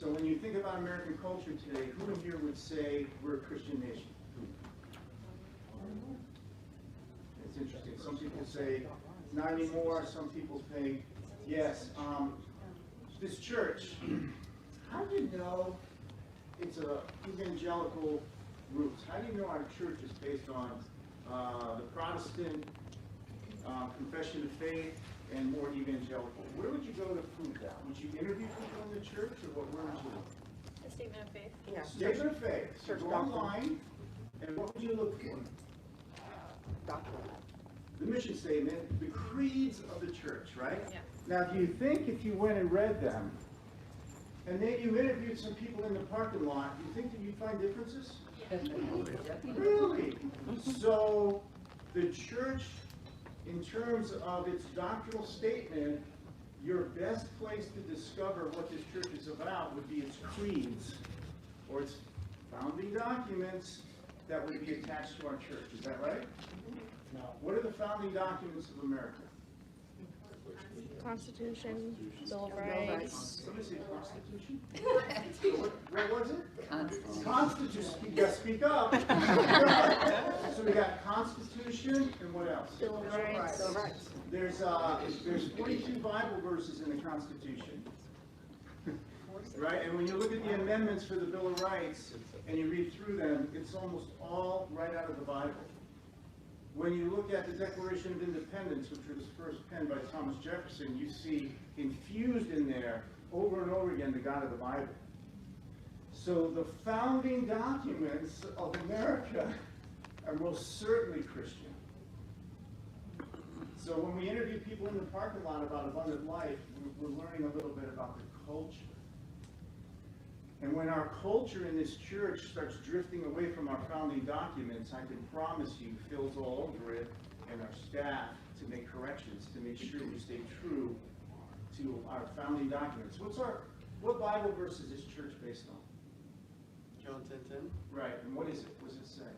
So when you think about American culture today, who in here would say we're a Christian nation? It's interesting. Some people say not anymore. Some people think yes. This church, how do you know it's a evangelical roots? How do you know our church is based on the Protestant confession of faith and more evangelical? Where would you go to prove that? Would you interview people in the church, or where would you look? A statement of faith. Yeah. Statement of faith. So Church go doctrine. online, and what would you look for? Doctrine. The mission statement, the creeds of the church, right? Yeah. Now, do you think if you went and read them, and then you interviewed some people in the parking lot, do you think that you'd find differences? Really? So, the church, in terms of its doctrinal statement, your best place to discover what this church is about would be its creeds, or its founding documents that would be attached to our church. Is that right? Now, what are the founding documents of America? Constitution, Bill of Rights. Rights. Somebody say Constitution? What was it? Constitution. You gotta speak up. So we got Constitution, and what else? Bill of Rights. Bill of Rights. There's 42 Bible verses in the Constitution. Right? And when you look at the amendments for the Bill of Rights, and you read through them, it's almost all right out of the Bible. When you look at the Declaration of Independence, which was first penned by Thomas Jefferson, you see infused in there over and over again the God of the Bible. So the founding documents of America are most certainly Christian. So when we interview people in the parking lot about abundant life, we're learning a little bit about the culture. And when our culture in this church starts drifting away from our founding documents, I can promise you Phil's all over it, and our staff to make corrections, to make sure we stay true to our founding documents. What Bible verse is this church based on? John 10:10. Right, and what is it? What does it say?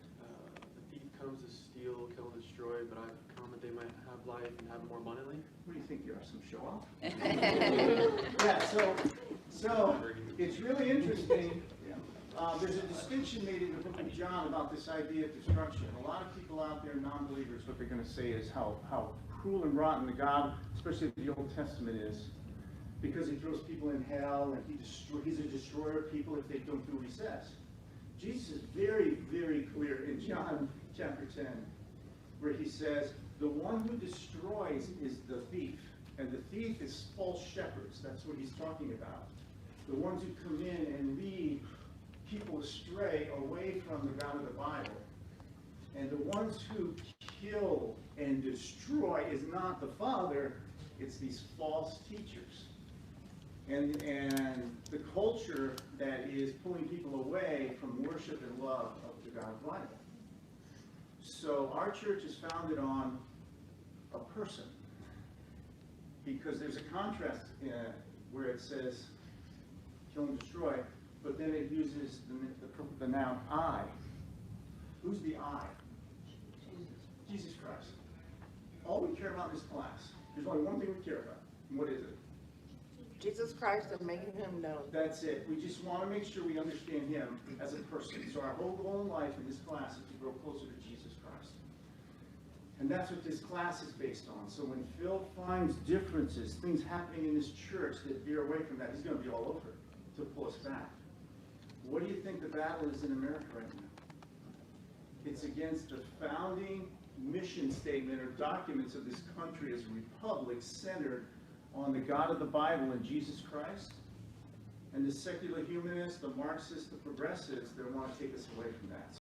The thief comes to steal, kill, and destroy, but I've come that they might have life and have it more abundantly. What do you think you are, some show off? Yeah, so it's really interesting. There's a distinction made in the book of John about this idea of destruction. A lot of people out there, non-believers, what they're going to say is how cruel and rotten the God, especially the Old Testament, is, because he throws people in hell and he's a destroyer of people if they don't do what he says. Jesus is very, very clear in John chapter 10, where he says, the one who destroys is the thief, and the thief is false shepherds. That's what he's talking about. The ones who come in and lead people astray away from the God of the Bible. And the ones who kill and destroy is not the Father, it's these false teachers. And the culture that is pulling people away from worship and love of the God of the Bible. So our church is founded on a person. Because there's a contrast where it says kill and destroy, but then it uses the noun I. Who's the I? Jesus Christ. All we care about in this class, there's only one thing we care about. And what is it? Jesus Christ and making him known. That's it. We just want to make sure we understand him as a person. So our whole goal in life in this class is to grow closer to Jesus Christ. And that's what this class is based on. So when Phil finds differences, things happening in this church that veer away from that, he's going to be all over it to pull us back. What do you think the battle is in America right now? It's against the founding mission statement or documents of this country as a republic centered on the God of the Bible and Jesus Christ. And the secular humanists, the Marxists, the progressives, they want to take us away from that.